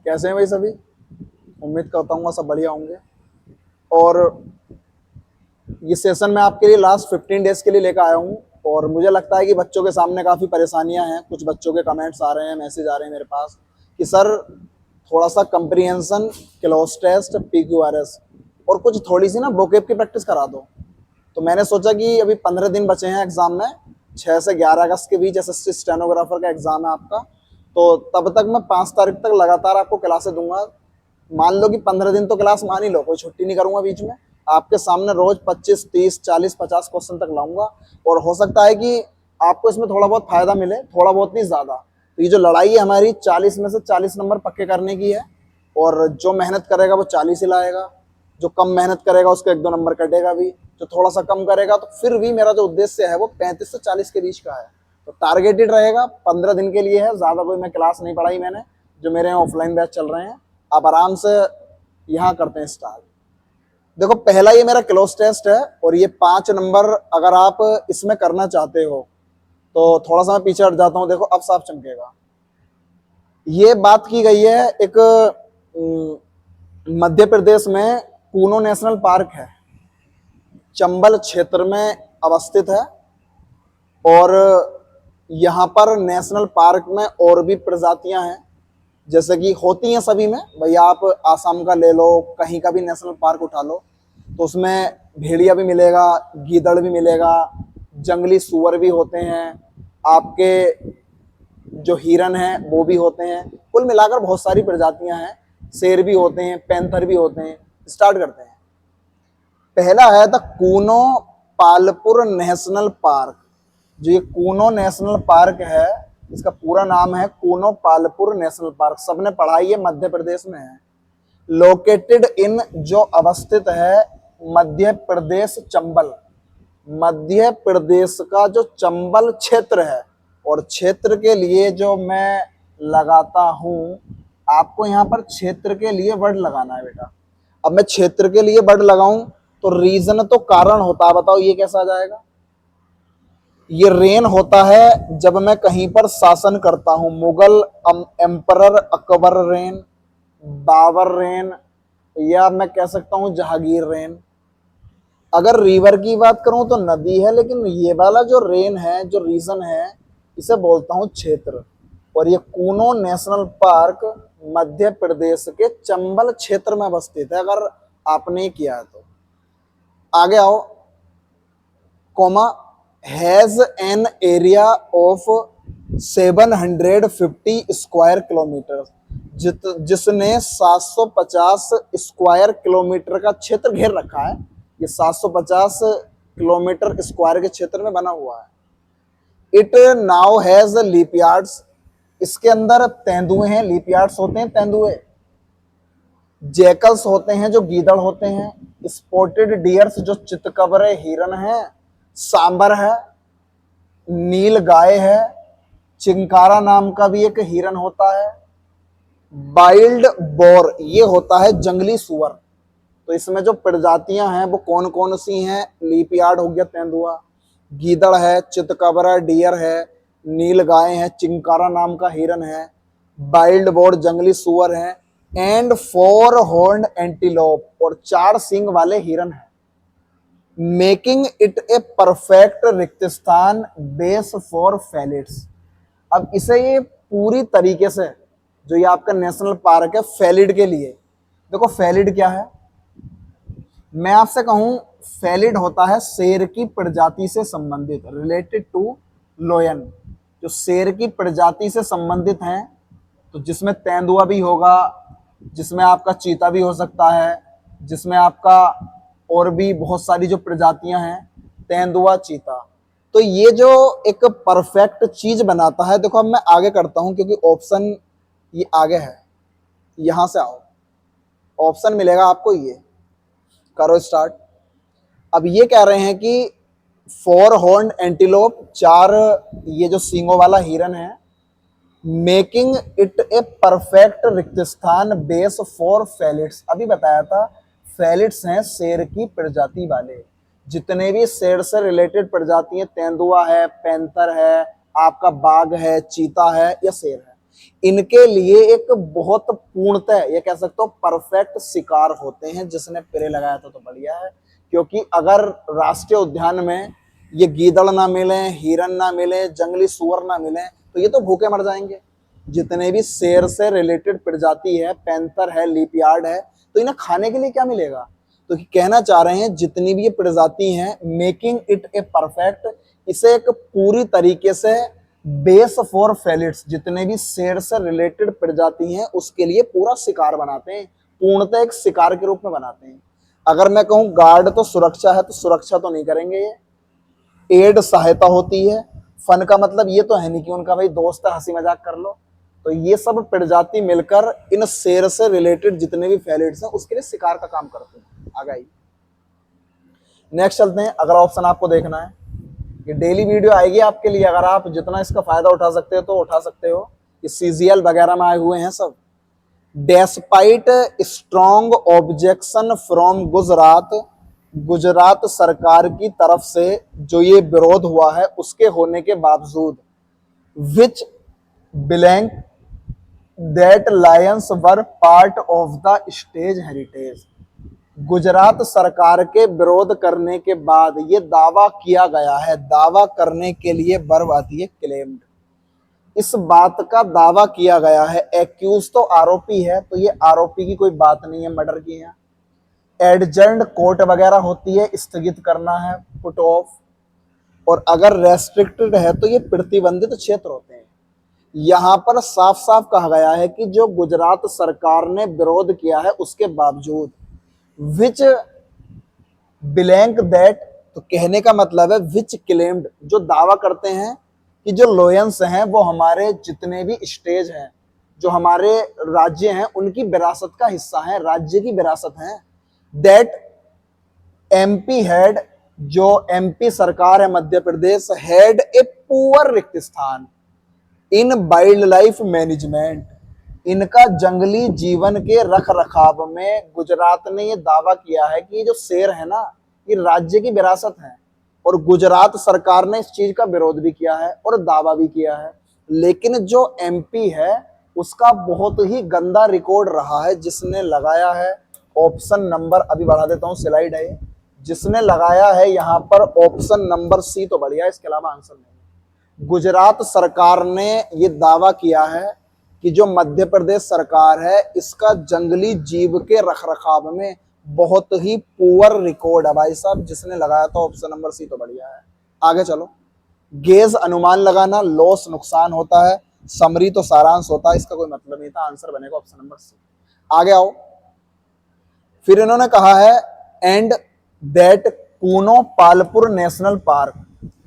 कैसे हैं भाई सभी। उम्मीद करता हूँ सब बढ़िया होंगे। और ये सेशन मैं आपके लिए लास्ट 15 डेज के लिए लेकर आया हूँ। और मुझे लगता है कि बच्चों के सामने काफ़ी परेशानियां हैं। कुछ बच्चों के कमेंट्स आ रहे हैं, मैसेज आ रहे हैं मेरे पास कि सर थोड़ा सा कंप्रीहेंशन, क्लोज टेस्ट, PQRS और कुछ थोड़ी सी ना वोकैब की प्रैक्टिस करा दो। तो मैंने सोचा कि अभी 15 दिन बचे हैं एग्जाम में। 6 से 11 अगस्त के बीच SSC स्टेनोग्राफर का एग्जाम है आपका। तो तब तक मैं 5 तारीख तक लगातार आपको क्लासेस दूंगा। मान लो कि 15 दिन तो क्लास मान ही लो, कोई छुट्टी नहीं करूंगा बीच में। आपके सामने रोज 25, 30, 40, 50 क्वेश्चन तक लाऊंगा। और हो सकता है कि आपको इसमें थोड़ा बहुत फायदा मिले, थोड़ा बहुत नहीं ज्यादा। तो ये जो लड़ाई है हमारी 40 में से 40 नंबर पक्के करने की है। और जो मेहनत करेगा वो 40 ही लाएगा, जो कम मेहनत करेगा उसको 1-2 नंबर कटेगा भी, जो थोड़ा सा कम करेगा तो फिर भी मेरा जो उद्देश्य है वो 35 से 40 के बीच का है। तो टारगेटेड रहेगा, 15 दिन के लिए है, ज्यादा कोई मैं क्लास नहीं पढ़ाई मैंने। जो मेरे यहाँ ऑफलाइन बैच चल रहे हैं, आप आराम से यहाँ करते हैं स्टार्ट। देखो पहला ये मेरा क्लोज टेस्ट है और ये 5 नंबर अगर आप इसमें करना चाहते हो तो थोड़ा सा मैं पीछे हट जाता हूँ। देखो अब साफ चमकेगा। ये बात की गई है एक मध्य प्रदेश में कूनो नेशनल पार्क है, चंबल क्षेत्र में अवस्थित है। और यहाँ पर नेशनल पार्क में और भी प्रजातियां हैं, जैसे कि होती हैं सभी में। भैया आप आसाम का ले लो, कहीं का भी नेशनल पार्क उठा लो तो उसमें भेड़िया भी मिलेगा, गीदड़ भी मिलेगा, जंगली सूअर भी होते हैं, आपके जो हिरन हैं वो भी होते हैं। कुल मिलाकर बहुत सारी प्रजातियां हैं। शेर भी होते हैं, पैंथर भी होते हैं। स्टार्ट करते हैं। पहला है the Kuno Palpur national park. जो ये कूनो नेशनल पार्क है, इसका पूरा नाम है कूनो पालपुर नेशनल पार्क। सबने पढ़ाई है, मध्य प्रदेश में है। लोकेटेड इन, जो अवस्थित है मध्य प्रदेश चंबल, मध्य प्रदेश का जो चंबल क्षेत्र है। और क्षेत्र के लिए जो मैं लगाता हूं, आपको यहाँ पर क्षेत्र के लिए वर्ड लगाना है बेटा। अब मैं क्षेत्र के लिए वर्ड लगाऊं तो रीजन तो कारण होता है, बताओ ये कैसा आ जाएगा। ये रेन होता है जब मैं कहीं पर शासन करता हूं। Mughal emperor Akbar reign, Babur reign, या मैं कह सकता हूं जहांगीर रेन। अगर रिवर की बात करूं तो नदी है, लेकिन ये वाला जो रेन है, जो रीजन है, इसे बोलता हूं क्षेत्र। और ये कूनो नेशनल पार्क मध्य प्रदेश के चंबल क्षेत्र में अवस्थित है, अगर आपने किया है तो। आगे आओ। कोमा has an area of 750 square kilometre, जिसने 750 स्क्वायर किलोमीटर का क्षेत्र घेर रखा है। ये 750 किलोमीटर स्क्वायर के क्षेत्र में बना हुआ है। It now has leopards. इसके अंदर तेंदुए हैं, लीप यार्ड्स होते हैं तेंदुए। जैकल्स होते हैं जो गीदड़ होते हैं। स्पॉटेड डियर्स जो चितकबरे हिरन है। सांबर है, नील गाय है, चिंकारा नाम का भी एक हिरन होता है। वाइल्ड बोर, ये होता है जंगली सुअर। तो इसमें जो प्रजातियां हैं वो कौन कौन सी हैं। लीप यार्ड हो गया तेंदुआ, गीदड़ है, चितकबरा डियर है, नील गाय है, चिंकारा नाम का हिरन है, वाइल्ड बोर जंगली सुअर है, एंड 4 हॉर्न्ड एंटीलोप, और 4 सींग वाले हिरन है। मेकिंग इट ए परफेक्ट रिक्तस्थान बेस फॉर फैलिड्स। अब इसे ये पूरी तरीके से, जो ये आपका नेशनल पार्क है, फैलिड के लिए। देखो फैलिड क्या है, मैं आपसे कहूं फैलिड होता है शेर की प्रजाति से संबंधित, रिलेटेड टू लोयन। जो शेर की प्रजाति से संबंधित हैं, तो जिसमें तेंदुआ भी होगा, जिसमें आपका चीता भी हो सकता है, जिसमें आपका और भी बहुत सारी जो प्रजातियां हैं, तेंदुआ, चीता। तो ये जो एक परफेक्ट चीज बनाता है। देखो अब मैं आगे करता हूं क्योंकि ऑप्शन ये आगे है। यहां से आओ, ऑप्शन मिलेगा आपको, ये करो स्टार्ट। अब ये कह रहे हैं कि 4 हॉर्न्ड एंटीलोप, 4 ये जो सींगों वाला हिरन है, मेकिंग इट ए परफेक्ट रिक्तस्थान बेस फॉर फैलिड्स। अभी बताया था फैलिड्स हैं शेर की प्रजाति वाले। जितने भी शेर से रिलेटेड प्रजातियां, तेंदुआ है, पैंथर है, आपका बाघ है, चीता है या शेर है, इनके लिए एक बहुत पूर्णतः ये कह सकते हो परफेक्ट शिकार होते हैं। जिसने पेड़े लगाया था तो बढ़िया है, क्योंकि अगर राष्ट्रीय उद्यान में ये गीदड़ ना मिले, हिरन ना मिले, जंगली सुअर ना मिले, तो ये तो भूखे मर जाएंगे। जितने भी शेर से रिलेटेड प्रजाति है, पैंथर है, लीपियार्ड है, तो इन्हें खाने के लिए क्या मिलेगा। तो कहना चाह रहे हैं जितनी भी ये प्रजाति हैं, मेकिंग इट ए परफेक्ट, इसे एक पूरी तरीके से बेस फॉर फेलिट्स, जितने भी शेर से रिलेटेड प्रजाति हैं उसके लिए पूरा शिकार बनाते हैं, पूर्णतः एक शिकार के रूप में बनाते हैं। अगर मैं कहूं गार्ड तो सुरक्षा है, तो सुरक्षा तो नहीं करेंगे ये। एड सहायता होती है। फन का मतलब ये तो है नहीं कि उनका भाई दोस्त है, हंसी मजाक कर लो। तो ये सब प्रजाति मिलकर इन शेर से रिलेटेड जितने भी फेलिट्स हैं उसके लिए शिकार का काम करते हैं। आगे आइए, नेक्स्ट चलते हैं। अगर ऑप्शन आपको देखना है, ये डेली वीडियो आएगी आपके लिए, अगर आप जितना इसका फायदा उठा सकते हो तो उठा सकते हो। ये सीजीएल वगैरह में आए हुए हैं सब। Despite strong objection from Gujarat, Gujarat सरकार की तरफ से जो ये विरोध हुआ है उसके होने के बावजूद, which belong that Lions were part of the stage heritage, Gujarat सरकार के विरोध करने के बाद ये दावा किया गया है, दावा करने के लिए वर्ब आती है क्लेम्ड, इस बात का दावा किया गया है। एक्यूज तो आरोपी है, तो ये आरोपी की कोई बात नहीं है मर्डर की है। एडजर्न्ड कोर्ट वगैरह होती है, स्थगित करना है, पुट ऑफ। और अगर रेस्ट्रिक्टेड है तो ये प्रतिबंधित क्षेत्र होते हैं। यहां पर साफ साफ कहा गया है कि जो गुजरात सरकार ने विरोध किया है उसके बावजूद, विच बिलोंग दैट, तो कहने का मतलब है विच क्लेम्ड, जो दावा करते हैं कि जो लोयंस हैं वो हमारे जितने भी स्टेज हैं, जो हमारे राज्य हैं उनकी विरासत का हिस्सा है, राज्य की विरासत है। दैट एमपी हैड, जो एमपी सरकार है Madhya Pradesh, had a poor रिक्त स्थान इन वाइल्ड लाइफ मैनेजमेंट, इनका जंगली जीवन के रख रखाव में गुजरात ने यह दावा किया है कि ये जो शेर है ना, ये राज्य की विरासत है। और गुजरात सरकार ने इस चीज का विरोध भी किया है और दावा भी किया है। लेकिन जो एमपी है उसका बहुत ही गंदा रिकॉर्ड रहा है। जिसने लगाया है ऑप्शन नंबर, अभी बढ़ा देता हूं, स्लाइड है, जिसने लगाया है यहां पर ऑप्शन नंबर सी तो बढ़िया, इसके अलावा आंसर नहीं। गुजरात सरकार ने यह दावा किया है कि जो मध्य प्रदेश सरकार है इसका जंगली जीव के रखरखाव में बहुत ही पुअर रिकॉर्ड है भाई साहब। जिसने लगाया था ऑप्शन नंबर सी तो बढ़िया है। आगे चलो, गेज अनुमान लगाना, लॉस नुकसान होता है, समरी तो सारांश होता है, इसका कोई मतलब नहीं था, आंसर बनेगा ऑप्शन नंबर सी। आगे आओ, फिर इन्होंने कहा है and that Kuno Palpur national park,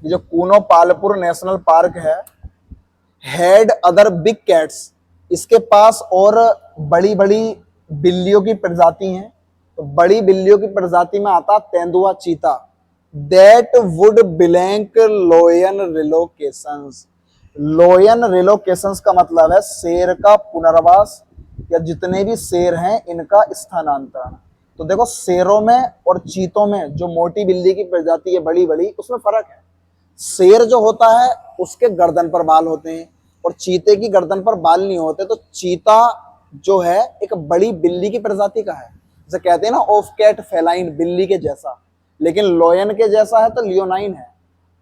जो कूनो पालपुर नेशनल पार्क है, हैड अदर बिग कैट्स, इसके पास और बड़ी बड़ी बिल्लियों की प्रजाति हैं। तो बड़ी बिल्लियों की प्रजाति में आता तेंदुआ, चीता। That would belong lion relocations, lion relocations का मतलब है शेर का पुनर्वास, या जितने भी शेर हैं इनका स्थानांतरण। तो देखो शेरों में और चीतों में जो मोटी बिल्ली की प्रजाति है बड़ी बड़ी, उसमें फर्क है। शेर जो होता है उसके गर्दन पर बाल होते हैं और चीते की गर्दन पर बाल नहीं होते। तो चीता जो है एक बड़ी बिल्ली की प्रजाति का है, जैसे कहते हैं ना ऑफ कैट फेलाइन, बिल्ली के जैसा, लेकिन लोयन के जैसा है तो लियोनाइन है।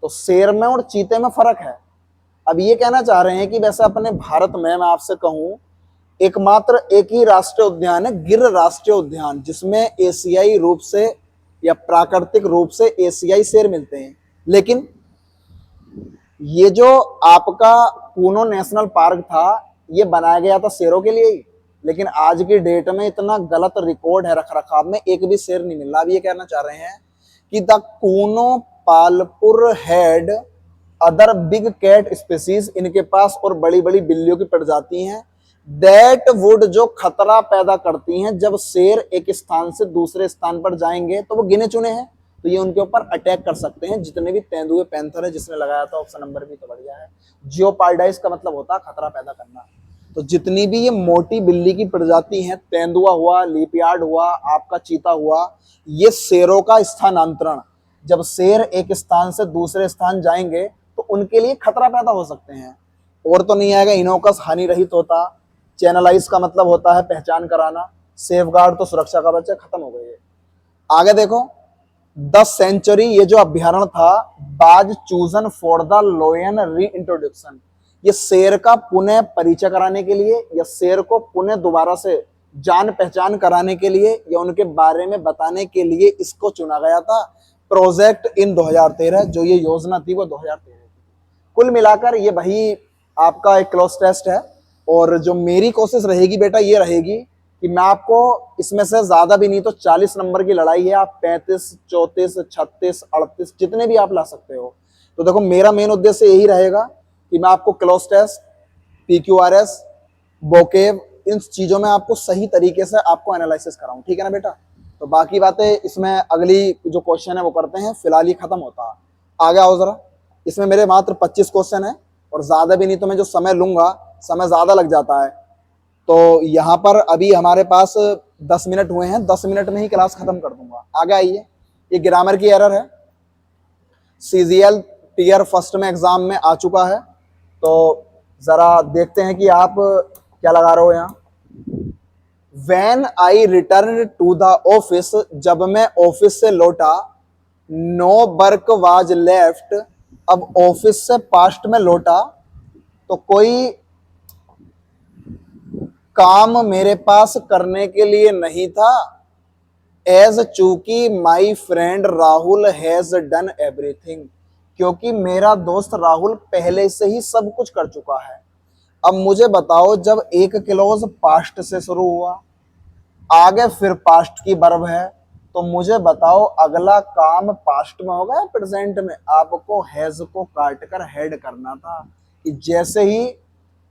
तो शेर में और चीते में फर्क है। अब ये कहना चाह रहे हैं कि वैसे अपने भारत में मैं आपसे कहूं एकमात्र एक ही राष्ट्रीय उद्यान है, गिर राष्ट्रीय उद्यान, जिसमें एशियाई रूप से या प्राकृतिक रूप से एशियाई शेर मिलते हैं। लेकिन ये जो आपका कूनो नेशनल पार्क था ये बनाया गया था शेरों के लिए ही, लेकिन आज की डेट में इतना गलत रिकॉर्ड है रखरखाव में, एक भी शेर नहीं मिल रहा। अब ये कहना चाह रहे हैं कि the Kuno Palpur had other big cat species, इनके पास और बड़ी बड़ी बिल्लियों की प्रजाति हैं। दैट वुड, जो खतरा पैदा करती हैं, जब शेर एक स्थान से दूसरे स्थान पर जाएंगे तो वो गिने चुने हैं, तो ये उनके ऊपर अटैक कर सकते हैं। जितने भी तेंदुए, पैंथर है, जिसने लगाया था ऑप्शन नंबर भी तो बढ़िया है। जियोपार्डाइज का मतलब होता है खतरा पैदा करना। तो जितनी भी ये मोटी बिल्ली की प्रजाति हैं, तेंदुआ हुआ, लीपियार्ड हुआ, आपका चीता हुआ, ये शेरों का स्थानांतरण, जब शेर एक स्थान से दूसरे स्थान जाएंगे तो उनके लिए खतरा पैदा हो सकते हैं। और तो नहीं आएगा। इनोकस हानि रहित होता। चैनलाइज का मतलब होता है पहचान कराना। सेफ गार्ड तो सुरक्षा का बच्चा, खत्म हो गई है। आगे देखो, द सेंचुरी, ये जो अभ्यारण्य था, बाज चूजन फॉर द लोयन री इंट्रोडक्शन, ये शेर का पुनः परिचय कराने के लिए या शेर को पुनः दोबारा से जान पहचान कराने के लिए या उनके बारे में बताने के लिए इसको चुना गया था। प्रोजेक्ट इन 2013, जो ये योजना थी वो 2013 की। कुल मिलाकर ये भाई आपका एक क्लोज टेस्ट है। और जो मेरी कोशिश रहेगी बेटा ये रहेगी कि मैं आपको इसमें से ज्यादा भी नहीं तो 40 नंबर की लड़ाई है, आप 35, 34, 36, 38 जितने भी आप ला सकते हो। तो देखो मेरा मेन उद्देश्य यही रहेगा कि मैं आपको क्लोज टेस्ट, PQRS, वोकेब, इन चीजों में आपको सही तरीके से आपको एनालिसिस कराऊं। ठीक है ना बेटा? तो बाकी बातें इसमें अगली जो क्वेश्चन है वो करते हैं, फिलहाल ही खत्म होता है। आगे आओ जरा। इसमें मेरे मात्र 25 क्वेश्चन है और ज्यादा भी नहीं तो मैं जो समय लूंगा, समय ज्यादा लग जाता है। तो यहाँ पर अभी हमारे पास 10 मिनट हुए हैं, 10 मिनट में ही क्लास खत्म कर दूंगा। आगे आइए। ये ग्रामर की एरर है, CGL टीयर फर्स्ट में एग्जाम में आ चुका है। तो जरा देखते हैं कि आप क्या लगा रहे हो यहाँ। When I returned to the office, जब मैं ऑफिस से लौटा, no work was left, अब ऑफिस से पास्ट में लौटा तो कोई काम मेरे पास करने के लिए नहीं था। एज चूंकि my friend Rahul has done everything, क्योंकि मेरा दोस्त राहुल पहले से ही सब कुछ कर चुका है। अब मुझे बताओ, जब एक क्लोज पास्ट से शुरू हुआ, आगे फिर पास्ट की वर्ब है, तो मुझे बताओ अगला काम पास्ट में होगा या प्रेजेंट में? आपको हैज को काट कर हेड करना था कि जैसे ही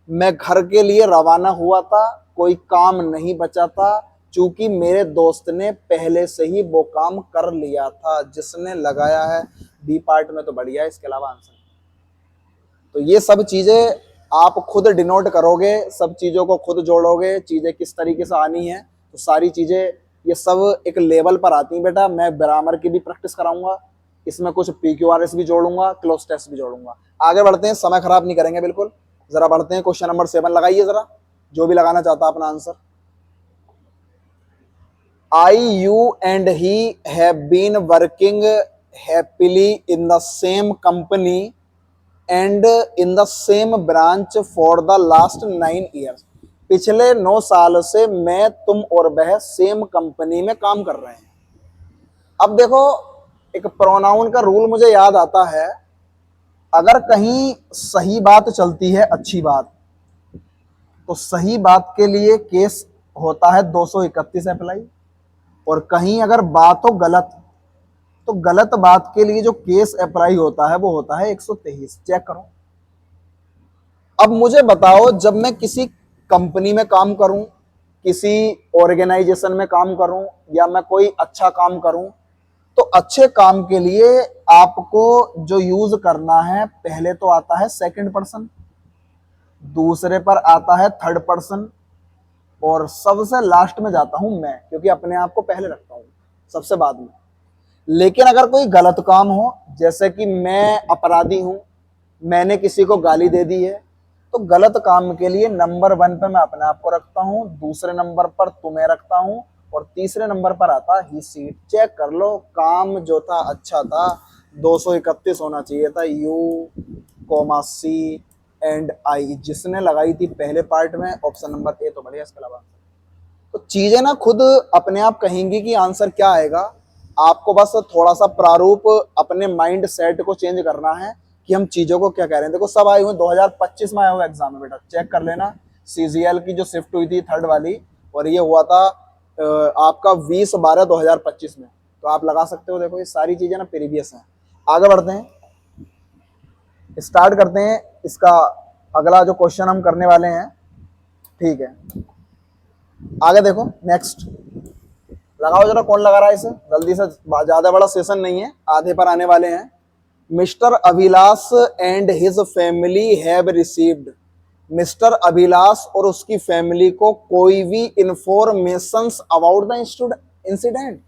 मैं घर के लिए रवाना हुआ था कोई काम नहीं बचा था, चूंकि मेरे दोस्त ने पहले से ही वो काम कर लिया था जिसने लगाया है। बी पार्ट में तो बढ़िया है, इसके अलावा आंसर। तो ये सब चीजें आप खुद डिनोट करोगे, सब चीजों को खुद जोड़ोगे, चीजें किस तरीके से आनी है। तो सारी चीजें ये सब एक लेवल पर आती हैं बेटा। मैं ग्रामर की भी प्रैक्टिस कराऊंगा, इसमें कुछ PQRS भी जोड़ूंगा, क्लोज टेस्ट भी जोड़ूंगा। आगे बढ़ते हैं, समय खराब नहीं करेंगे बिल्कुल। जरा बढ़ते हैं, क्वेश्चन नंबर 7 लगाइए जरा, जो भी लगाना चाहता अपना answer. I, you and he have been working happily in the same company and in the same branch for the last 9 years. पिछले 9 साल से मैं, तुम और वह सेम कंपनी में काम कर रहे हैं। अब देखो, एक प्रोनाउन का रूल मुझे याद आता है, अगर कहीं सही बात चलती है, अच्छी बात, तो सही बात के लिए केस होता है 231 अप्लाई, और कहीं अगर बात हो गलत, तो गलत बात के लिए जो केस अप्लाई होता है वो होता है 123। चेक करो। अब मुझे बताओ, जब मैं किसी कंपनी में काम करूं, किसी ऑर्गेनाइजेशन में काम करूं, या मैं कोई अच्छा काम करूं, तो अच्छे काम के लिए आपको जो यूज करना है, पहले तो आता है सेकंड पर्सन, दूसरे पर आता है थर्ड पर्सन, और सबसे लास्ट में जाता हूं मैं, क्योंकि अपने आप को पहले रखता हूं, सबसे बाद में। लेकिन अगर कोई गलत काम हो, जैसे कि मैं अपराधी हूं, मैंने किसी को गाली दे दी है, तो गलत काम के लिए नंबर 1 पे मैं अपने आप को रखता हूं, दूसरे नंबर पर तुम्हें रखता हूं, और तीसरे नंबर पर आता ही सीट। चेक कर लो, काम जो था अच्छा था, 231 होना चाहिए था। U, C एंड I, जिसने लगाई थी पहले पार्ट में ऑप्शन नंबर ए, तो बढ़िया। इसके अलावा तो चीजें ना खुद अपने आप कहेंगी कि आंसर क्या आएगा। आपको बस थोड़ा सा प्रारूप अपने माइंड सेट को चेंज करना है कि हम चीजों को क्या कह रहे हैं। देखो, सब आए हुए 2025 में आया हुआ एग्जाम में बेटा, चेक कर लेना। CGL की जो शिफ्ट हुई थी थर्ड वाली, और ये हुआ था आपका 20/12/2025 में, तो आप लगा सकते हो। देखो, ये सारी चीजें ना प्रीवियस हैं। आगे बढ़ते हैं, स्टार्ट करते हैं इसका अगला जो क्वेश्चन हम करने वाले हैं। ठीक है, आगे देखो, नेक्स्ट लगाओ जरा, कौन लगा रहा है इसे जल्दी से, ज्यादा बड़ा सेशन नहीं है, आधे पर आने वाले हैं। Mister Abhilash and his family have received, mister Abhilash और उसकी फैमिली को कोई भी इंफॉर्मेशंस अबाउट द इंसिडेंट,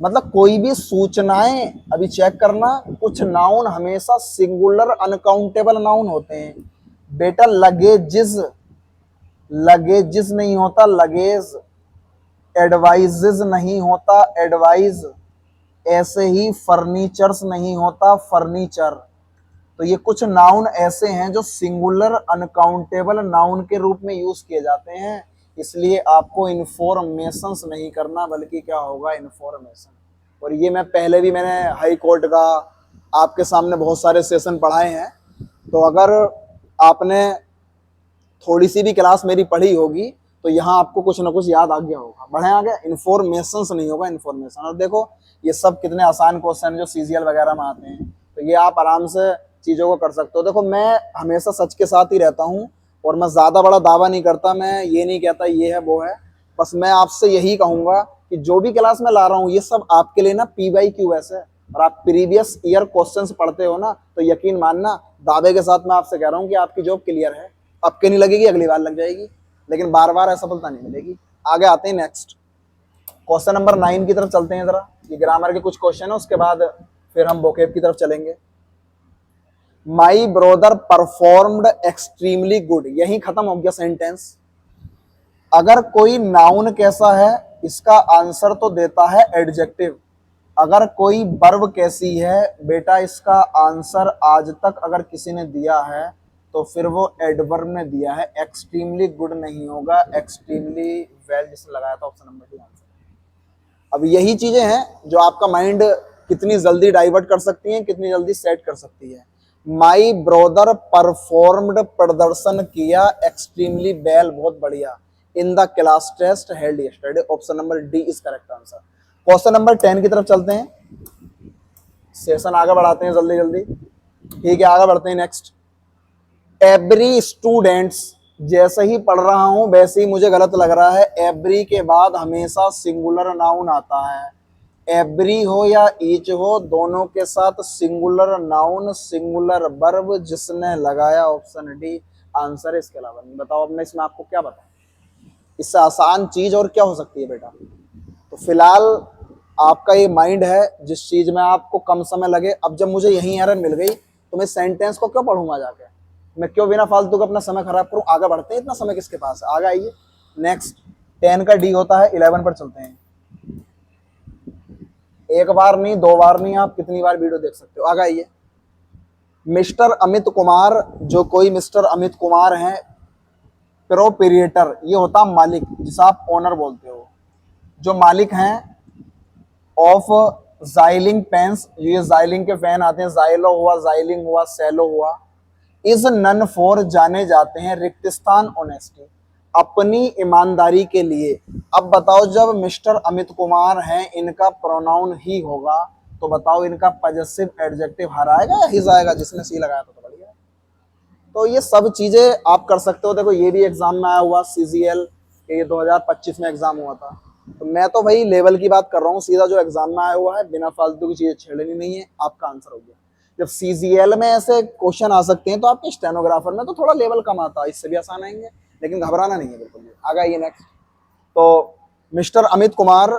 मतलब कोई भी सूचनाएं। अभी चेक करना, कुछ नाउन हमेशा सिंगुलर अनकाउंटेबल नाउन होते हैं, बेटा लगेजिस, लगेजिस नहीं होता लगेज, एडवाइजेज नहीं होता एडवाइज, ऐसे ही फर्नीचर्स नहीं होता फर्नीचर। तो ये कुछ नाउन ऐसे हैं जो सिंगुलर अनकाउंटेबल नाउन के रूप में यूज किए जाते हैं, इसलिए आपको इंफॉर्मेशंस नहीं करना बल्कि क्या होगा, इंफॉर्मेशन। और ये मैंने हाई कोर्ट का आपके सामने बहुत सारे सेशन पढ़ाए हैं, तो अगर आपने थोड़ी सी भी क्लास मेरी पढ़ी होगी तो यहाँ आपको कुछ ना कुछ याद आ गया होगा। बढ़े आगे, इन्फॉर्मेशंस नहीं होगा, इन्फॉर्मेशन। और देखो ये सब कितने आसान क्वेश्चन जो सीजीएल वगैरह में आते हैं, तो ये आप आराम से चीजों को कर सकते हो। देखो मैं हमेशा सच के साथ ही रहता हूँ और मैं ज्यादा बड़ा दावा नहीं करता, मैं ये नहीं कहता ये है वो है, बस मैं आपसे यही कहूंगा कि जो भी क्लास में ला रहा हूँ ये सब आपके लिए ना PYQS है, और आप प्रीवियस ईयर क्वेश्चंस पढ़ते हो ना, तो यकीन मानना दावे के साथ मैं आपसे कह रहा हूँ कि आपकी जॉब क्लियर है। आपके नहीं लगेगी, अगली बार लग जाएगी, लेकिन बार बार असफलता नहीं मिलेगी। आगे आते हैं नेक्स्ट क्वेश्चन नंबर 9 की तरफ चलते हैं जरा। ये ग्रामर के कुछ क्वेश्चन है, उसके बाद फिर हम वोकैब की तरफ चलेंगे। My brother performed extremely good, यही खत्म हो गया सेंटेंस। अगर कोई नाउन कैसा है इसका आंसर तो देता है एडजेक्टिव, अगर कोई वर्ब कैसी है बेटा इसका आंसर आज तक अगर किसी ने दिया है तो फिर वो एडवर्ब ने दिया है। एक्सट्रीमली गुड नहीं होगा, एक्सट्रीमली वेल जिसने लगाया था ऑप्शन नंबर 2 आंसर। अब यही चीजें हैं जो आपका माइंड कितनी जल्दी डाइवर्ट कर सकती हैं, कितनी जल्दी सेट कर सकती है। माई ब्रदर परफॉर्म्ड, प्रदर्शन किया, एक्सट्रीमली वेल बहुत बढ़िया, in the class test held yesterday, option number D is correct answer. Question number 10 की तरफ चलते हैं, सेशन आगे बढ़ाते हैं जल्दी जल्दी। ठीक है, आगे बढ़ते हैं नेक्स्ट। एवरी स्टूडेंट्स, जैसे ही पढ़ रहा हूं वैसे ही मुझे गलत लग रहा है, एवरी के बाद हमेशा सिंगुलर नाउन आता है। एवरी हो या ईच हो, दोनों के साथ सिंगुलर नाउन सिंगुलर वर्ब जिसने लगाया ऑप्शन डी आंसर है, इसके अलावा नहीं। बताओ अब मैं इसमें आपको क्या बताऊं, इससे आसान चीज और क्या हो सकती है बेटा। तो फिलहाल आपका ये माइंड है जिस चीज में आपको कम समय लगे। अब जब मुझे यही एरर मिल गई तो मैं सेंटेंस को क्यों पढ़ूंगा जाके, मैं क्यों बिना फालतू का अपना समय खराब करूं। आगे बढ़ते हैं, इतना समय किसके पास है, आगे आइए। नेक्स्ट 10 का डी होता है, 11 पर चलते हैं। एक बार नहीं, दो बार नहीं, आप कितनी बार वीडियो देख सकते हो। आगे आइए। मिस्टर अमित कुमार, जो कोई मिस्टर अमित कुमार हैं, प्रोप्रिएटर ये होता मालिक, जिसे आप ओनर बोलते हो, जो मालिक हैं ऑफ जाइलिंग पेन्स, ये जाइलिंग के फैन आते हैं, जाइलो हुआ, जाइलिंग हुआ, सेलो हुआ। इज नन फॉर, जाने जाते हैं, रिक्त स्थान ऑनेस्टी, अपनी ईमानदारी के लिए। अब बताओ जब मिस्टर अमित कुमार हैं इनका प्रोनाउन ही होगा तो बताओ इनका पॉजेसिव एडजेक्टिव हर आएगा या हिज आएगा, जिसने सी लगाया था तो बढ़िया। तो ये सब चीजें आप कर सकते हो। देखो ये भी एग्जाम में आया हुआ CGL के, ये 2025 में एग्जाम हुआ था। तो मैं तो भाई लेवल की बात कर रहा हूँ, सीधा जो एग्जाम में आया हुआ है, बिना फालतू की चीजें छेड़नी नहीं है। आपका आंसर हो गया। जब CGL में ऐसे क्वेश्चन आ सकते हैं तो आपके स्टेनोग्राफर में तो थोड़ा लेवल कम आता है, इससे भी आसान आएंगे, लेकिन घबराना नहीं है बिल्कुल भी। आगे आइए नेक्स्ट। तो mister Amit Kumar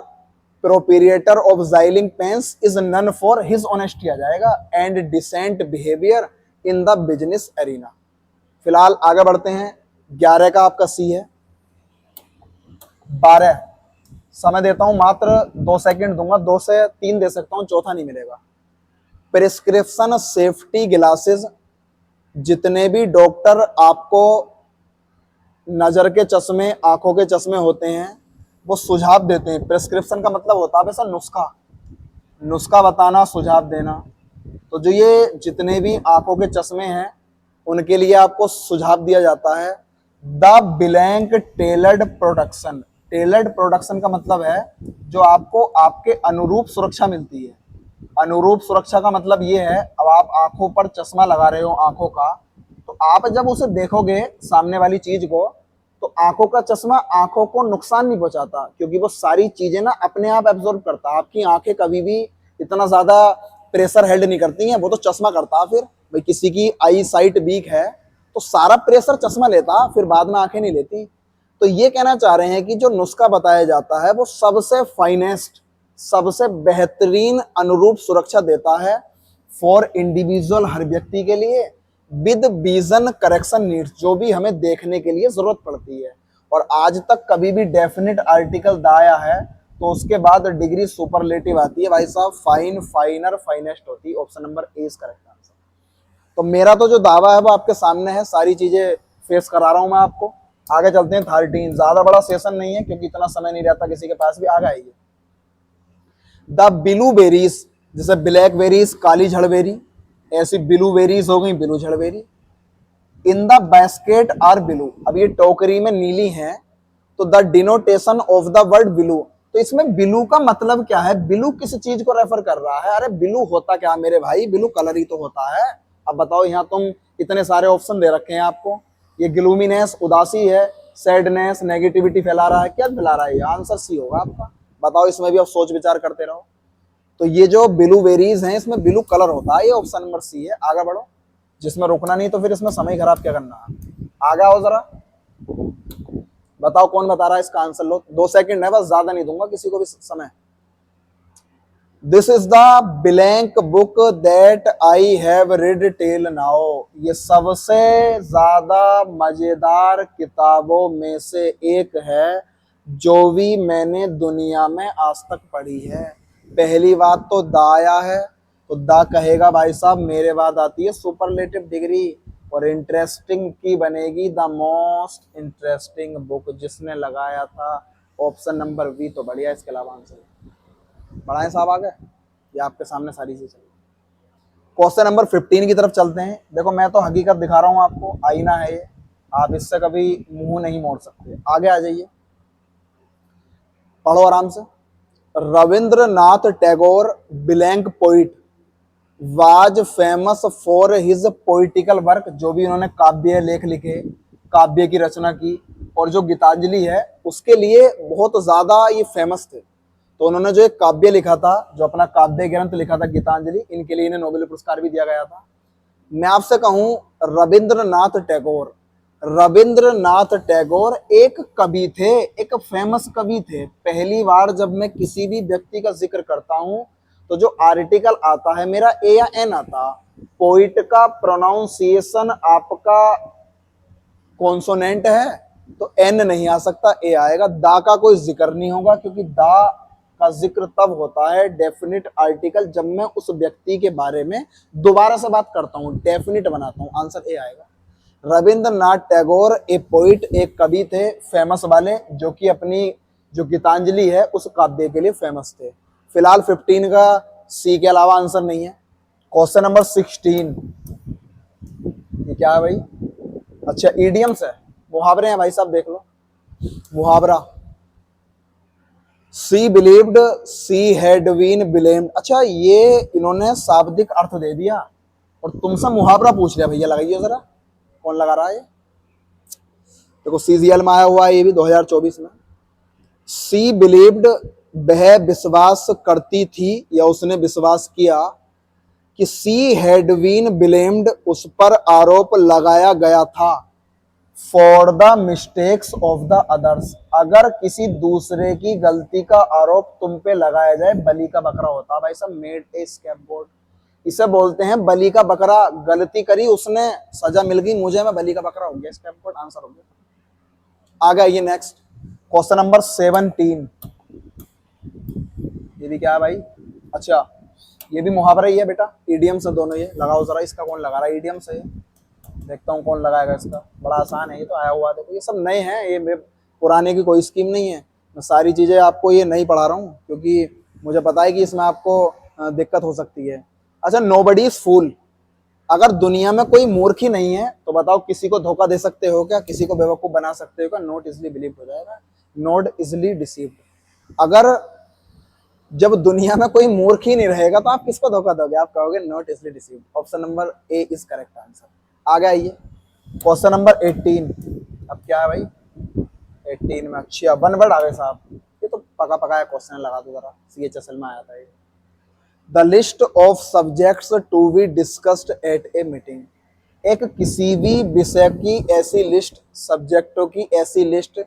proprietor of xyling pens is known for his honesty आ जाएगा and decent behaviour in the business arena. फिलहाल आगे बढ़ते हैं। 11 का आपका सी है। 12 समय देता हूं, मात्र 2 सेकंड दूंगा, 2 से 3 दे सकता हूं, चौथा नहीं मिलेगा। प्रिस्क्रिप्शन सेफ्टी ग्लासेस, जितने भी डॉक्टर आपको नजर के चश्मे, आंखों के चश्मे होते हैं वो सुझाव देते हैं। प्रिस्क्रिप्शन का मतलब होता है वैसा नुस्खा, नुस्खा बताना, सुझाव देना। तो जो ये जितने भी आंखों के चश्मे हैं उनके लिए आपको सुझाव दिया जाता है। The blank tailored production, tailored production का मतलब है जो आपको आपके अनुरूप सुरक्षा मिलती है। अनुरूप सुरक्षा का मतलब ये है, अब आप आंखों पर चश्मा लगा रहे हो आंखों का, तो आप जब उसे देखोगे सामने वाली चीज को, तो आंखों का चश्मा आंखों को नुकसान नहीं पहुंचाता, क्योंकि वो सारी चीजें ना अपने आप एब्जॉर्ब करता है। आपकी आंखें कभी भी इतना ज्यादा प्रेशर हेल्ड नहीं करती हैं, वो तो चश्मा करता है। फिर भाई किसी की आई साइट वीक है तो सारा प्रेशर चश्मा लेता, फिर बाद में आंखें नहीं लेती। तो ये कहना चाह रहे हैं कि जो नुस्खा बताया जाता है वो सबसे फाइनेस्ट, सबसे बेहतरीन अनुरूप सुरक्षा देता है फॉर इंडिविजुअल, हर व्यक्ति के लिए, विद विजन करेक्शन नीड्स, जो भी हमें देखने के लिए जरूरत पड़ती है। और आज तक कभी भी डेफिनेट आर्टिकल द आया है तो उसके बाद डिग्री सुपरलेटिव आती है भाई साहब, फाइन, फाइनर, फाइनेस्ट होती है। Option number A is correct answer. तो मेरा तो जो दावा है वो आपके सामने है, सारी चीजें फेस करा रहा हूं मैं आपको। आगे चलते हैं 13, ज्यादा बड़ा सेशन नहीं है क्योंकि इतना समय नहीं रहता किसी के पास भी। आगे आइए, द ब्लूबेरीज, जैसे ब्लैक बेरीज काली झड़बेरी, ऐसी ब्लूबेरीज हो गई ब्लू झड़बेरी। In the basket are blue, अब ये टोकरी में नीली है तो the denotation of the word blue, तो इसमें ब्लू का मतलब क्या है, ब्लू किस चीज को रेफर कर रहा है। अरे ब्लू होता क्या मेरे भाई, ब्लू कलर ही तो होता है। अब बताओ, यहाँ तुम इतने सारे ऑप्शन दे रखे हैं आपको, ये ग्लूमीनेस उदासी है, सैडनेस नेगेटिविटी फैला रहा है, क्या फैला रहा है, ये आंसर सी होगा आपका। बताओ, इसमें भी आप सोच विचार करते रहो। तो ये जो ब्लूबेरीज हैं इसमें ब्लू कलर होता है, ये ऑप्शन नंबर सी है। आगे बढ़ो, जिसमें रुकना नहीं तो फिर इसमें समय खराब क्या करना है। आगे आओ जरा, बताओ कौन बता रहा है इसका आंसर। लो 2 सेकंड है बस, ज्यादा नहीं दूंगा किसी को भी समय। This is the blank book that I have read till now, ये सबसे ज्यादा मजेदार किताबों में से एक है जो भी मैंने दुनिया में आज तक पढ़ी है। पहली बात तो द आया है, तो द कहेगा भाई साहब, मेरे बाद आती है सुपरलेटिव डिग्री, और इंटरेस्टिंग की बनेगी द मोस्ट इंटरेस्टिंग बुक, जिसने लगाया था ऑप्शन नंबर बी। तो बढ़िया, इसके अलावा आंसर बढ़ाएं साहब आगे, ये आपके सामने सारी चीजें। क्वेश्चन नंबर 15 की तरफ चलते हैं। देखो, मैं तो हकीकत दिखा रहा हूं आपको, आईना है ये, आप इससे कभी मुंह नहीं मोड़ सकते। आगे आ जाइए, पढ़ो आराम से। Rabindranath Tagore blank poet was famous for his poetical work, जो भी उन्होंने काव्य लेख लिखे, काव्य की रचना की, और जो गीतांजलि है उसके लिए बहुत ज्यादा ये फेमस थे। तो उन्होंने जो एक काव्य लिखा था, जो अपना काव्य ग्रंथ लिखा था गीतांजलि, इनके लिए इन्हें नोबेल पुरस्कार भी दिया गया था। मैं आपसे कहूं, रविंद्रनाथ टैगोर एक कवि थे, एक फेमस कवि थे। पहली बार जब मैं किसी भी व्यक्ति का जिक्र करता हूं तो जो आर्टिकल आता है मेरा ए या एन आता। पोइट का प्रोनाउंसिएशन आपका कॉन्सोनेंट है तो एन नहीं आ सकता, ए आएगा। दा का कोई जिक्र नहीं होगा, क्योंकि दा का जिक्र तब होता है डेफिनिट आर्टिकल जब मैं उस व्यक्ति के बारे में दोबारा से बात करता हूं, डेफिनिट बनाता हूं। आंसर ए आएगा। रविंद्रनाथ टैगोर एक पोइट, एक कवि थे फेमस वाले, जो कि अपनी जो गीतांजलि है उस काव्य के लिए फेमस थे। फिलहाल 15 का सी के अलावा आंसर नहीं है। क्वेश्चन नंबर 16, ये क्या है भाई? अच्छा, इडियम्स है, मुहावरे हैं भाई साहब, देख लो। मुहावरा, she believed she had been blamed. अच्छा, ये इन्होंने शाब्दिक अर्थ दे दिया और तुमसे मुहावरा पूछ लिया। भैया लगाइए जरा, कौन लगा रहा है? देखो, सीजीएल में आया हुआ है ये भी 2024 में। सी बिलीव्ड, वह विश्वास करती थी या उसने विश्वास किया कि सी हैड बीन ब्लेम्ड, उस पर आरोप लगाया गया था, for the mistakes of the others, अगर किसी दूसरे की गलती का आरोप तुम पे लगाया जाए, बलि का बकरा होता भाई साहब, मेड ए स्कैपगोट। इसे बोलते हैं बलि का बकरा, गलती करी उसने, सजा मिल गई मुझे, मैं बलि का बकरा हो गया, स्कैपगोट आंसर हो गया। आगे आइए नेक्स्ट, क्वेश्चन नंबर 17। ये भी क्या है भाई? अच्छा, ये भी मुहावरा ही है बेटा, ईडियम से दोनों। ये लगाओ जरा, इसका कौन लगा रहा है? ईडियम से देखता हूँ कौन लगाएगा इसका। बड़ा आसान है, ये तो आया हुआ। देखो, ये सब नए हैं, ये पुराने की कोई स्कीम नहीं है। मैं सारी चीजें आपको ये नहीं पढ़ा रहा हूँ क्योंकि मुझे पता है कि इसमें आपको दिक्कत हो सकती है। अच्छा, नोबडी इज फूल, अगर दुनिया में कोई मूर्ख ही नहीं है तो बताओ किसी को धोखा दे सकते हो क्या? किसी को बेवकूफ बना सकते हो क्या? नॉट इजली बिलीव हो जाएगा, नॉट इजली डिसीव्ड। अगर जब दुनिया में कोई मूर्ख ही नहीं रहेगा तो आप किसको धोखा दोगे? आप कहोगे not easily deceived. Option number A is correct answer. आगे आइए, क्वेश्चन नंबर 18। अब क्या है भाई 18 में? अच्छा, वन वर्ड आ गए साहब, ये तो पका पकाया क्वेश्चन लगा दो जरा, CHSL में आया था ये। The list of subjects to be discussed at a meeting, एक किसी भी विषय की ऐसी लिस्ट, सब्जेक्टों की ऐसी लिस्ट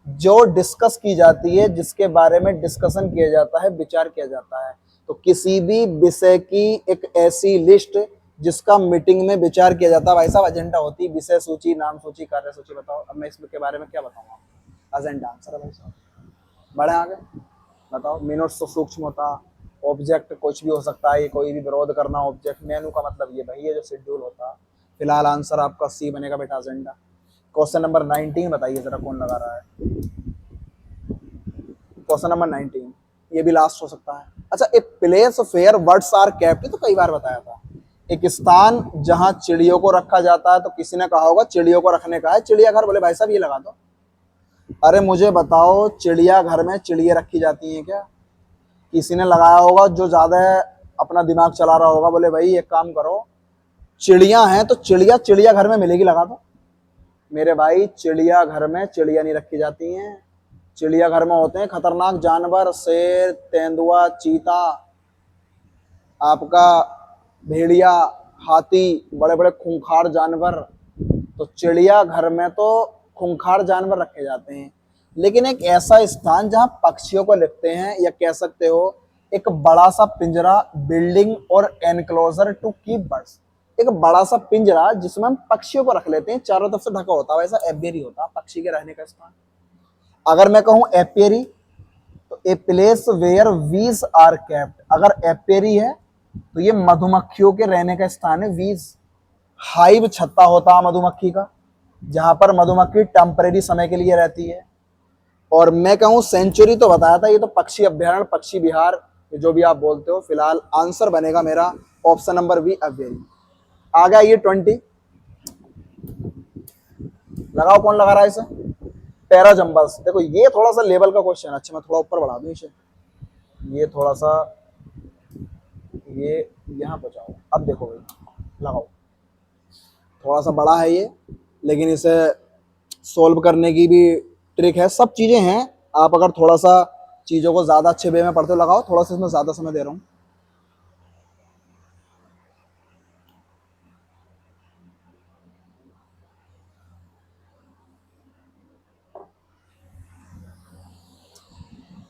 जो डिस्कस की जाती है, जिसके बारे में डिस्कशन किया जाता है, विचार किया जाता है। तो किसी भी विषय की एक ऐसी लिस्ट जिसका मीटिंग में विचार किया जाता है। भाई साहब एजेंडा होती है, विषय सूची, नाम सूची, कार्य सूची। बताओ अब मैं इसके बारे में क्या बताऊंगा। एजेंडा आंसर है भाई साहब। बढ़े आगे, बताओ। मिनट्स तो सूक्ष्म होता, ऑब्जेक्ट कुछ भी हो सकता है, कोई भी विरोध करना ऑब्जेक्ट। मेनू का मतलब ये भाई है जो शेड्यूल होता। फिलहाल आंसर आपका सी बनेगा बेटा, एजेंडा। क्वेश्चन नंबर 19 बताइए जरा कौन लगा रहा है। क्वेश्चन नंबर 19, ये भी लास्ट हो सकता है। अच्छा, a place where birds are kept, तो कई बार बताया था। एक स्थान जहां चिड़ियों को रखा जाता है, तो किसी ने कहा होगा चिड़ियों को रखने का है चिड़ियाघर। बोले भाई साहब ये लगा दो। अरे मुझे बताओ, चिड़ियाघर में चिड़िया रखी जाती हैं क्या? किसी ने लगाया होगा जो ज्यादा अपना दिमाग चला रहा होगा। बोले भाई एक काम करो, चिड़िया हैं तो चिड़िया चिड़ियाघर में मिलेगी, लगा दो। मेरे भाई चिड़ियाघर में चिड़िया नहीं रखी जाती हैं। चिड़ियाघर में होते हैं खतरनाक जानवर, शेर, तेंदुआ, चीता, आपका भेड़िया, हाथी, बड़े बड़े खूंखार जानवर। तो चिड़ियाघर में तो खूंखार जानवर रखे जाते हैं। लेकिन एक ऐसा स्थान जहां पक्षियों को लिखते हैं, या कह सकते हो एक बड़ा सा पिंजरा, बिल्डिंग और एनक्लोजर टू कीप बर्ड्स। एक बड़ा सा पिंजरा जिसमें हम पक्षियों को रख लेते हैं, चारों तरफ से ढका होता है, वैसा एपियरी होता, पक्षी के रहने का स्थान। अगर मैं कहूं एपियरी, तो ए प्लेस वेयर वीज आर केप्ट। अगर एपियरी है तो ये मधुमक्खियों के रहने का स्थान है। वीज, हाइव छत्ता होता है मधुमक्खी का, जहां पर मधुमक्खी टेम्परेरी समय के लिए रहती है। और मैं कहूं सेंचुरी, तो बताया था ये तो पक्षी अभ्यारण्य, पक्षी विहार, जो भी आप बोलते हो। फिलहाल आंसर बनेगा मेरा ऑप्शन नंबर बी, एपियरी। आ गया ये 20, लगाओ कौन लगा रहा है इसे। पैराजम्बस। देखो ये थोड़ा सा लेवल का क्वेश्चन। अच्छा मैं थोड़ा ऊपर बढ़ा दूं इसे, ये थोड़ा सा, ये यहाँ पहुंचाओ। अब देखो भाई, लगाओ। थोड़ा सा बड़ा है ये, लेकिन इसे सोल्व करने की भी ट्रिक है, सब चीजें हैं। आप अगर थोड़ा सा चीजों को ज्यादा अच्छे वे में पढ़ते हो, लगाओ। थोड़ा सा इसमें ज्यादा समय दे रहा हूं।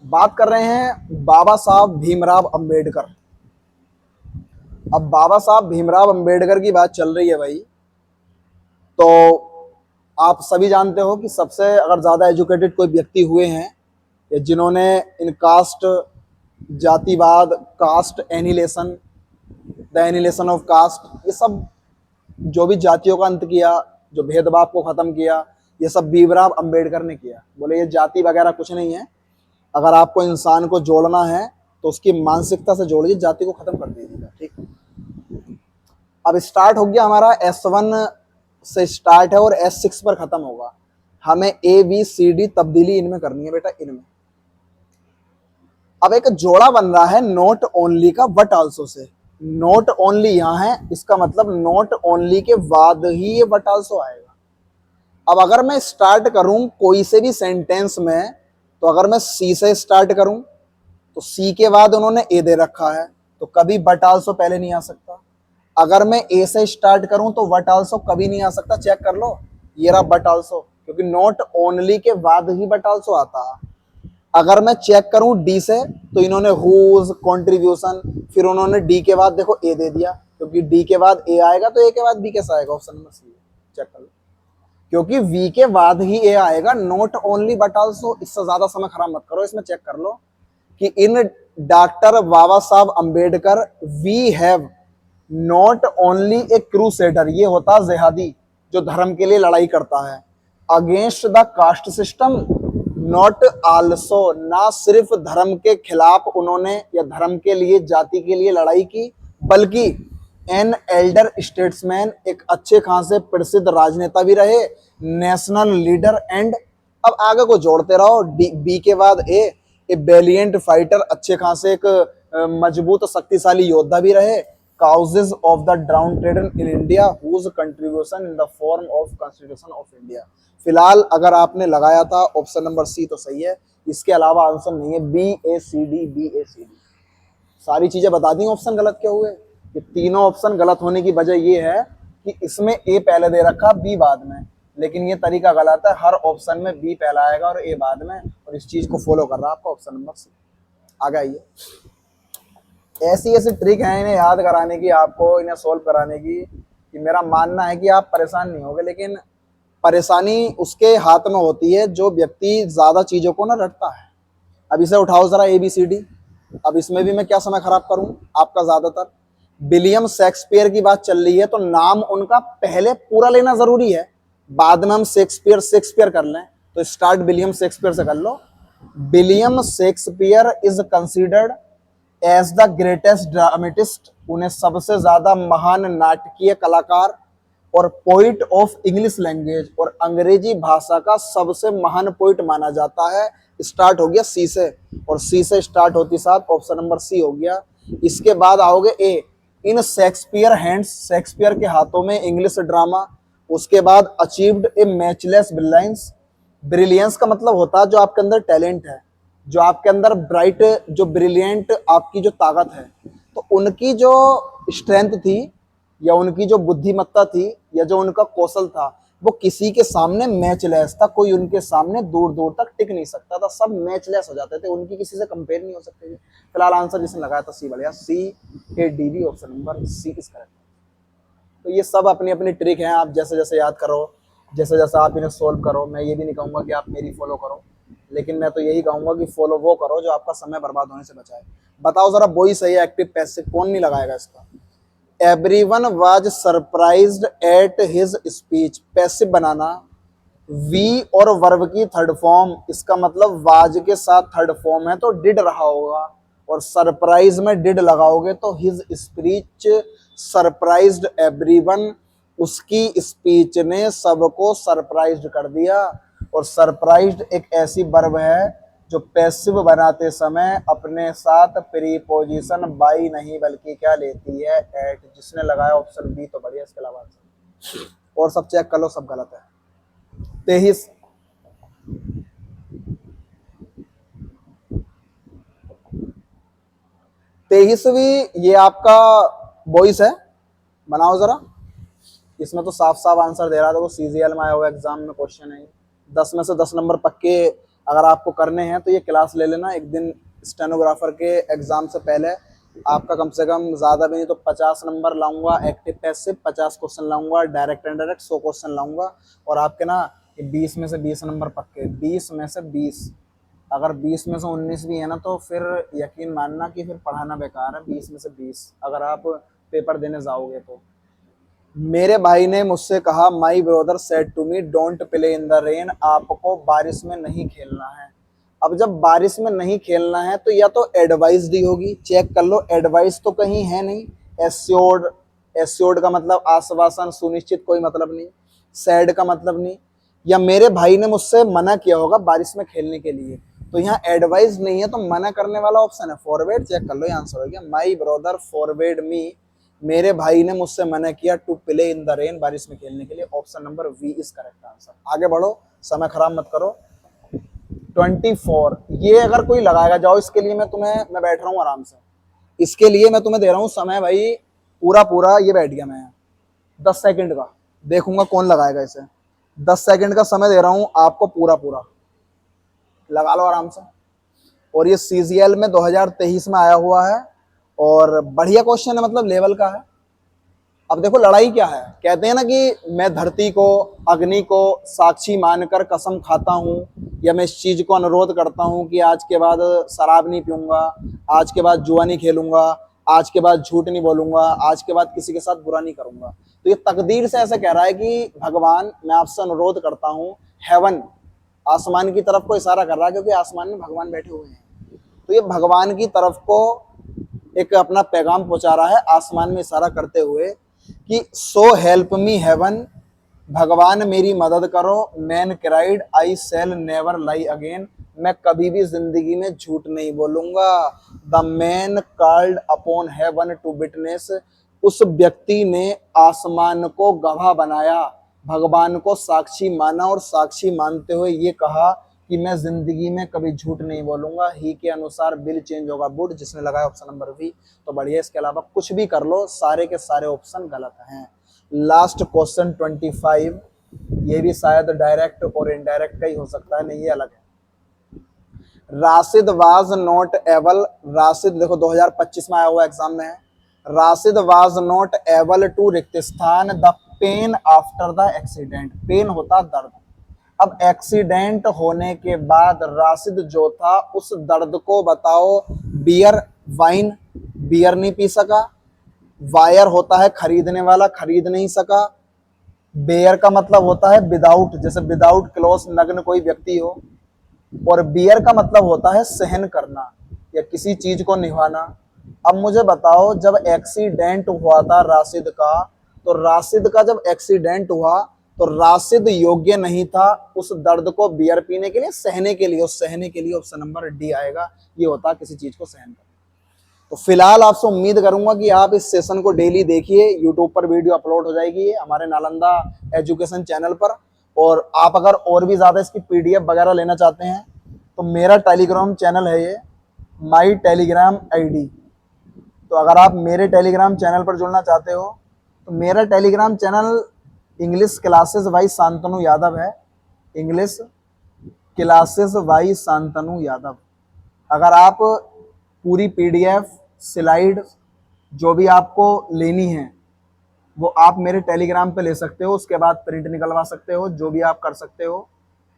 बात कर रहे हैं बाबा साहब भीमराव अंबेडकर। अब बाबा साहब भीमराव अंबेडकर की बात चल रही है भाई, तो आप सभी जानते हो कि सबसे अगर ज्यादा एजुकेटेड कोई व्यक्ति हुए हैं, या जिन्होंने इन कास्ट, जातिवाद, caste annihilation, the annihilation of caste, ये सब जो भी जातियों का अंत किया, जो भेदभाव को खत्म किया, ये सब भीमराव अंबेडकर ने किया। बोले ये जाति वगैरह कुछ नहीं है, अगर आपको इंसान को जोड़ना है तो उसकी मानसिकता से जोड़िए, जाति को खत्म कर दीजिएगा। ठीक, अब स्टार्ट हो गया हमारा S1 से स्टार्ट है और S6 पर खत्म होगा। हमें ABCD तब्दीली इनमें करनी है बेटा, इनमें। अब एक जोड़ा बन रहा है नॉट ओनली का but also say. Not only यहां है, इसका मतलब नॉट ओनली के बाद ही ये बट आल्सो आएगा। अब अगर मैं स्टार्ट करूं कोई से भी सेंटेंस में, तो अगर मैं सी से स्टार्ट करूं तो सी के बाद उन्होंने ए दे रखा है, तो कभी बट आल्सो पहले नहीं आ सकता। अगर मैं ए से स्टार्ट करूं तो बट आल्सो कभी नहीं आ सकता। चेक कर लो, ये रहा बट आल्सो, क्योंकि नॉट ओनली के बाद ही बट आल्सो आता है। अगर मैं चेक करूं डी से, तो इन्होंने हुज, कंट्रीब्यूशन, फिर उन्होंने डी के बाद देखो ए दे दिया, क्योंकि डी के बाद ए आएगा तो ए के बाद बी कैसा आएगा, ऑप्शन नंबर सी। चेक कर लो, क्योंकि वी के बाद ही ए आएगा, नॉट ओनली बट आल्सो। इससे ज्यादा समय खराब मत करो, इसमें चेक कर लो कि इन doctor Baba Saheb Ambedkar we have not only a crusader, ये होता जिहादी जो धर्म के लिए लड़ाई करता है, against the caste system, not also, ना सिर्फ धर्म के खिलाफ उन्होंने या धर्म के लिए, जाति के लिए लड़ाई की, बल्कि एन एल्डर स्टेट्समैन, एक अच्छे खासे प्रसिद्ध राजनेता भी रहे, नेशनल लीडर एंड, अब आगे को जोड़ते रहो, बी के बाद ए बेलियंट फाइटर, अच्छे खासे एक मजबूत शक्तिशाली योद्धा भी रहे, causes of the downtrodden in India whose contribution in the form of constitution of India. फिलहाल अगर आपने लगाया था ऑप्शन नंबर सी तो सही है, इसके अलावा आंसर नहीं है। BACD। सारी चीजें बता दी, ऑप्शन गलत क्या हुए। ये तीनों ऑप्शन गलत होने की वजह ये है कि इसमें ए पहले दे रखा, बी बाद में, लेकिन ये तरीका गलत है। हर ऑप्शन में बी पहला आएगा और ए बाद में, और इस चीज को फॉलो कर रहा है आपका ऑप्शन नंबर सी। आगे आइए, ऐसी ऐसी ट्रिक है इन्हें याद कराने की, आपको इन्हें सोल्व कराने की, कि मेरा मानना है कि आप परेशान नहीं होगे। लेकिन परेशानी उसके हाथ में होती है जो व्यक्ति ज्यादा चीजों को ना रटता है। अब इसे उठाओ जरा ABCD। अब इसमें भी मैं क्या समय खराब करूं आपका ज्यादातर। विलियम शेक्सपियर की बात चल रही है तो नाम उनका पहले पूरा लेना जरूरी है, बाद में हम शेक्सपियर शेक्सपियर कर लें। तो स्टार्ट विलियम शेक्सपियर से कर लो। William Shakespeare is considered as the greatest dramatist, उन्हें सबसे ज्यादा महान नाटकीय कलाकार और पोइट ऑफ इंग्लिश लैंग्वेज, और अंग्रेजी भाषा का सबसे महान पोइट माना जाता है। स्टार्ट हो गया सी से, और सी से स्टार्ट होती साथ ऑप्शन नंबर सी हो गया। इसके बाद आओगे ए, इन शेक्सपियर हैंड्स, शेक्सपियर के हाथों में इंग्लिश ड्रामा। उसके बाद अचीव्ड ए मैचलेस ब्रिलियंस, ब्रिलियंस का मतलब होता है जो आपके अंदर टैलेंट है, जो आपके अंदर ब्राइट, जो ब्रिलियंट आपकी जो ताकत है। तो उनकी जो स्ट्रेंथ थी, या उनकी जो बुद्धिमत्ता थी, या जो उनका कौशल था, वो किसी के सामने मैचलेस था। कोई उनके सामने दूर दूर तक टिक नहीं सकता था, सब मैचलेस हो जाते थे, उनकी किसी से कंपेयर नहीं हो सकते थे। फिलहाल आंसर जिसने लगाया था सी बढ़िया, CADB option number C is correct. तो ये सब अपनी अपनी ट्रिक है, आप जैसे जैसे याद करो, जैसे जैसे आप इन्हें सोल्व करो। मैं ये भी नहीं कहूंगा कि आप मेरी फॉलो करो, लेकिन मैं तो यही कहूंगा कि फॉलो वो करो जो आपका समय बर्बाद होने से बचाए। बताओ जरा, बोई सही है, एक्टिव पैसिव कौन नहीं लगाएगा इसका। Everyone was surprised at his speech, passive बनाना, वी और वर्ब की थर्ड फॉर्म, इसका मतलब वाज के साथ थर्ड फॉर्म है तो डिड रहा होगा, और सरप्राइज में डिड लगाओगे तो हिज स्पीच सरप्राइज्ड एवरीवन, उसकी स्पीच ने सबको सरप्राइज्ड कर दिया। और सरप्राइज्ड एक ऐसी वर्ब है जो पैसिव बनाते समय अपने साथ प्रीपोजिशन बाई नहीं बल्कि क्या लेती है, एट। जिसने लगाया ऑप्शन बी तो बढ़िया, इसके अलावा और सब चेक कर लो, सब गलत है। 23 23वीं ये आपका वॉइस है, बनाओ जरा। इसमें तो साफ साफ आंसर दे रहा था, वो CGL में आया हुआ एग्जाम में क्वेश्चन है। 10 में से 10 नंबर पक्के अगर आपको करने हैं तो ये क्लास ले लेना एक दिन, स्टेनोग्राफर के एग्जाम से पहले। आपका कम से कम ज्यादा भी नहीं तो 50 नंबर लाऊंगा एक्टिव पैसिव, 50 क्वेश्चन लाऊंगा डायरेक्ट इनडायरेक्ट, 100 क्वेश्चन लाऊंगा। और आपके ना 20 में से 20 नंबर पक्के, 20 में से 20। अगर 20 में से 19 भी है ना तो फिर यकीन मानना कि फिर पढ़ाना बेकार है। 20 में से 20 अगर आप पेपर देने जाओगे तो। मेरे भाई ने मुझसे कहा, my brother said to me don't play in the rain, आपको बारिश में नहीं खेलना है। अब जब बारिश में नहीं खेलना है तो या तो एडवाइस दी होगी, चेक कर लो, एडवाइस तो कहीं है नहीं। एश्योर्ड, एश्योर्ड का मतलब आश्वासन, सुनिश्चित कोई मतलब नहीं। सैड का मतलब नहीं। या मेरे भाई ने मुझसे मना किया होगा बारिश में खेलने के लिए, तो यहाँ एडवाइस नहीं है तो मना करने वाला ऑप्शन है फॉरवर्ड। चेक कर लो, ये आंसर हो गया, माई ब्रदर फॉरवर्ड मी, मेरे भाई ने मुझसे मना किया to play in the rain, बारिश में खेलने के लिए। Option number B is correct answer. आगे बढ़ो, समय खराब मत करो। 24 ये अगर कोई लगाएगा, जाओ इसके लिए मैं बैठ रहा हूँ आराम से, इसके लिए मैं तुम्हें दे रहा हूँ समय भाई पूरा पूरा। ये बैठ गया मैं 10 सेकंड का, देखूंगा कौन लगाएगा इसे। 10 सेकंड का समय दे रहा हूँ आपको पूरा पूरा, लगा लो आराम से। और ये CGL में 2023 में आया हुआ है और बढ़िया क्वेश्चन है, मतलब लेवल का है। अब देखो लड़ाई क्या है, कहते हैं ना कि मैं धरती को, अग्नि को साक्षी मानकर कसम खाता हूं, या मैं इस चीज को अनुरोध करता हूं कि आज के बाद शराब नहीं पीऊंगा, आज के बाद जुआ नहीं खेलूंगा, आज के बाद झूठ नहीं बोलूंगा, आज के बाद किसी के साथ बुरा नहीं करूंगा। तो ये तकदीर से ऐसा कह रहा है कि भगवान मैं आपसे अनुरोध करता हूँ, हेवन आसमान की तरफ को इशारा कर रहा है, क्योंकि आसमान में भगवान बैठे हुए हैं। तो ये भगवान की तरफ को एक अपना पैगाम पहुंचा रहा है आसमान में इशारा करते हुए कि सो हेल्प मी हेवन, भगवान मेरी मदद करो। Man cried I shall never lie again, मैं कभी भी जिंदगी में झूठ नहीं बोलूंगा। The man called upon heaven to witness, उस व्यक्ति ने आसमान को गवाह बनाया, भगवान को साक्षी माना, और साक्षी मानते हुए ये कहा कि मैं जिंदगी में कभी झूठ नहीं बोलूंगा। ही के अनुसार बिल चेंज होगा वुड, जिसने लगाया ऑप्शन नंबर बी तो बढ़िया। इसके अलावा कुछ भी कर लो, सारे के सारे ऑप्शन गलत हैं। लास्ट क्वेश्चन 25, ये भी शायद डायरेक्ट और इनडायरेक्ट का ही हो सकता है, नहीं ये अलग है। Rashid was not able, Rashid देखो 2025 में आया हुआ एग्जाम में है, Rashid was not able to रिक्तिस्थान the pain after the accident. Pain होता दर्द। अब एक्सीडेंट होने के बाद राशिद जो था उस दर्द को बताओ बियर वाइन, बियर नहीं पी सका। वायर होता है खरीदने वाला, खरीद नहीं सका। बेयर का मतलब होता है विदाउट, जैसे विदाउट क्लोथ नग्न कोई व्यक्ति हो। और बियर का मतलब होता है सहन करना या किसी चीज को निभाना। अब मुझे बताओ जब एक्सीडेंट हुआ था राशिद का, तो राशिद का जब एक्सीडेंट हुआ तो राशिद योग्य नहीं था उस दर्द को बियर पीने के लिए, सहने के लिए। उस सहने के लिए ऑप्शन नंबर डी आएगा। ये होता है किसी चीज को सहन करना। तो फिलहाल आपसे उम्मीद करूंगा कि आप इस सेशन को डेली देखिए। यूट्यूब पर वीडियो अपलोड हो जाएगी हमारे नालंदा एजुकेशन चैनल पर। और आप अगर और भी ज़्यादा इसकी पीडीएफ वगैरह लेना चाहते हैं तो मेरा टेलीग्राम चैनल है ये, माई टेलीग्राम आईडी। तो अगर आप मेरे टेलीग्राम चैनल पर जुड़ना चाहते हो तो मेरा Telegram channel English classes by Shantanu Yadav है। English classes by Shantanu Yadav. अगर आप पूरी पीडीएफ स्लाइड जो भी आपको लेनी है वो आप मेरे टेलीग्राम पे ले सकते हो। उसके बाद प्रिंट निकलवा सकते हो, जो भी आप कर सकते हो।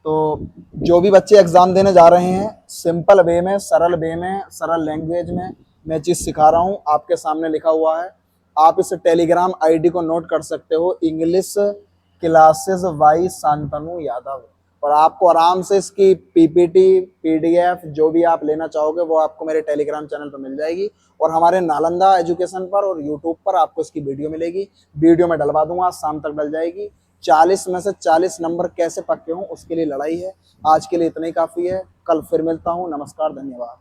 तो जो भी बच्चे एग्ज़ाम देने जा रहे हैं, सिंपल वे में, सरल वे में, सरल लैंग्वेज में मैं चीज़ सिखा रहा हूँ। आपके सामने लिखा हुआ है, आप इस टेलीग्राम आईडी को नोट कर सकते हो, English classes by Shantanu Yadav. और आपको आराम से इसकी पीपीटी, पीडीएफ जो भी आप लेना चाहोगे वो आपको मेरे टेलीग्राम चैनल पर मिल जाएगी। और हमारे नालंदा एजुकेशन पर और यूट्यूब पर आपको इसकी वीडियो मिलेगी। वीडियो में डलवा दूंगा, शाम तक डल जाएगी। 40 में से 40 नंबर कैसे पक्के हों उसके लिए लड़ाई है। आज के लिए इतना ही काफ़ी है। कल फिर मिलता हूँ। नमस्कार, धन्यवाद।